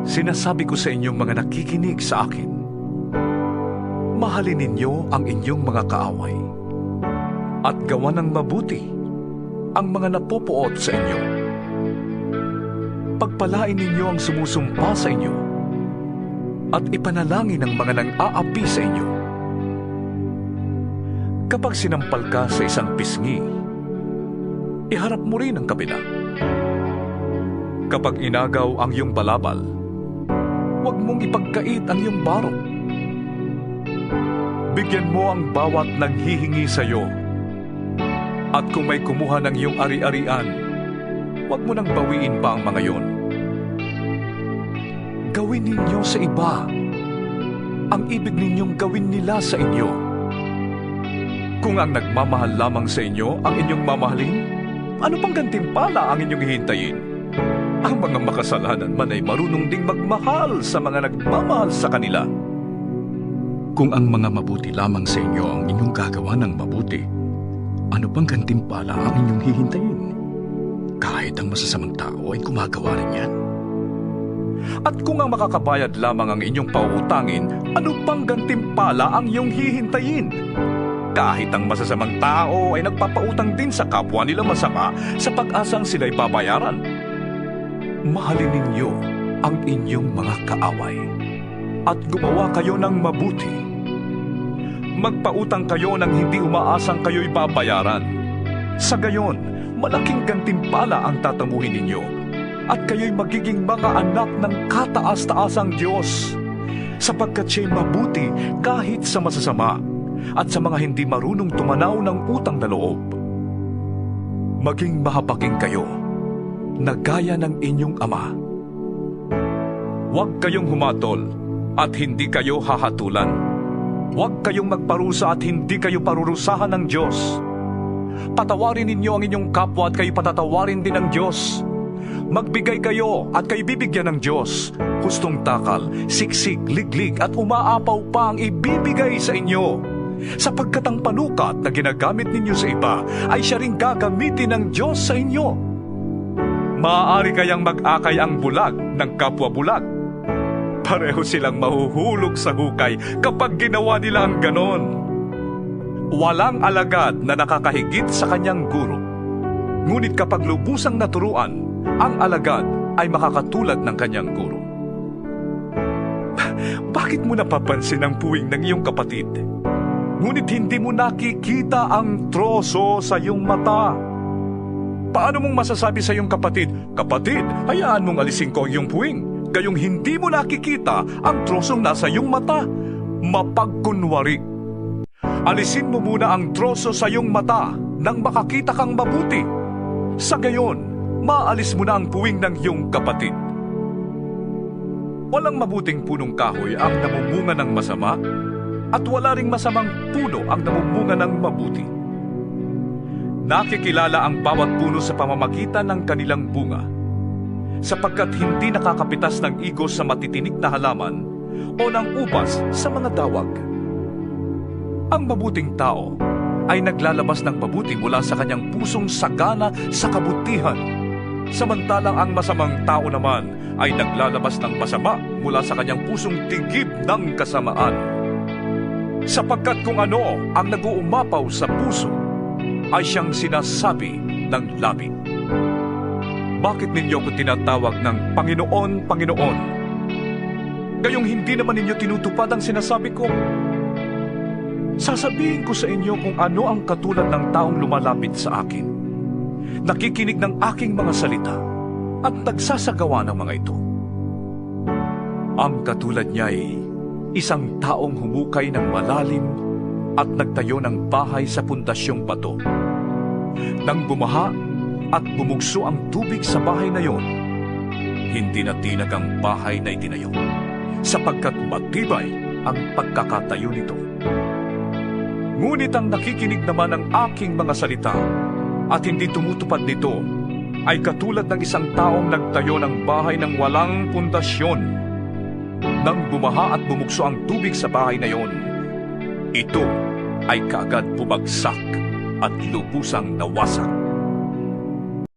Sinasabi ko sa inyong mga nakikinig sa akin, mahalin ninyo ang inyong mga kaaway at gawan ng mabuti ang mga napupuot sa inyo. Pagpalain ninyo ang sumusumpa sa inyo at ipanalangin ang mga nang-aapi sa inyo. Kapag sinampal ka sa isang pisngi, iharap mo rin ang kabila. Kapag inagaw ang iyong balabal, huwag mong ipagkait ang iyong barong. Bigyan mo ang bawat nanghihingi sa iyo. At kung may kumuha ng iyong ari-arian, huwag mo nang bawiin pa ang mga iyon. Gawin ninyo sa iba ang ibig ninyong gawin nila sa inyo. Kung ang nagmamahal lamang sa inyo ang inyong mamahalin, ano pang gantimpala ang inyong hihintayin? Ang mga makasalanan man ay marunong ding magmahal sa mga nagmamahal sa kanila. Kung ang mga mabuti lamang sa inyo ang inyong gagawa ng mabuti, ano pang gantimpala ang inyong hihintayin? Kahit ang masasamang tao ay gumagawa rin yan. At kung ang makakabayad lamang ang inyong pauutangin, ano pang gantimpala ang iyong hihintayin? Kahit ang masasamang tao ay nagpapautang din sa kapwa nila masama sa pag-asang sila'y babayaran. Mahalin ninyo ang inyong mga kaaway at gumawa kayo ng mabuti. Magpautang kayo nang hindi umaasang kayo'y babayaran. Sa gayon, malaking gantimpala ang tatamuhin ninyo at kayo'y magiging mga anak ng kataas-taasang Diyos, sapagkat siya'y mabuti kahit sa masasama at sa mga hindi marunong tumanaw ng utang na loob. Maging mahapaking kayo na gaya ng inyong ama. Huwag kayong humatol at hindi kayo hahatulan. Huwag kayong magparusa at hindi kayo parurusahan ng Diyos. Patawarin ninyo ang inyong kapwa at kayo patatawarin din ng Diyos. Magbigay kayo at kayo bibigyan ng Diyos. Hustong takal, siksik, liglig at umaapaw pa ang ibibigay sa inyo. Sapagkat ang panukat na ginagamit ninyo sa iba ay siya ring gagamitin ng Diyos sa inyo. Maaari kayang mag-akay ang bulag ng kapwa bulag. Pareho silang mahuhulog sa hukay kapag ginawa nila ang ganon. Walang alagad na nakakahigit sa kanyang guro. Ngunit kapag lubusang naturuan, ang alagad ay makakatulad ng kanyang guro. Bakit mo napapansin ang puwing ng iyong kapatid? Ngunit hindi mo nakikita ang troso sa iyong mata. Paano mong masasabi sa iyong kapatid, "Kapatid, hayaan mong alisin ko ang iyong puwing," gayong hindi mo nakikita ang trosong nasa iyong mata? Mapagkunwari. Alisin mo muna ang troso sa iyong mata nang makakita kang mabuti. Sa gayon, maalis mo na ang puwing ng iyong kapatid. Walang mabuting punong kahoy ang namumunga ng masama, at wala ring masamang puno ang namumunga ng mabuti. Nakikilala ang bawat puno sa pamamagitan ng kanilang bunga, sapagkat hindi nakakapitas ng igos sa matitinik na halaman o ng ubas sa mga dawag. Ang mabuting tao ay naglalabas ng mabuti mula sa kanyang pusong sagana sa kabutihan, samantalang ang masamang tao naman ay naglalabas ng masama mula sa kanyang pusong tigib ng kasamaan. Sapagkat kung ano ang nag-uumapaw sa puso, ay siyang sinasabi ng labi. Bakit ninyo ko tinatawag ng Panginoon, Panginoon? Gayong hindi naman ninyo tinutupad ang sinasabi ko. Sasabihin ko sa inyo kung ano ang katulad ng taong lumalapit sa akin, nakikinig ng aking mga salita, at nagsasagawa ng mga ito. Ang katulad niya ay isang taong humukay ng malalim at nagtayo ng bahay sa pundasyong bato. Nang bumaha at bumugso ang tubig sa bahay na yon, hindi na tinag ang bahay na itinayo, sapagkat matibay ang pagkakatayo nito. Ngunit ang nakikinig naman ng aking mga salita at hindi tumutupad nito ay katulad ng isang taong nagtayo ng bahay ng walang pundasyon. Nang bumaha at bumugso ang tubig sa bahay na yon, ito ay kaagad bumagsak at lubusang nawasak.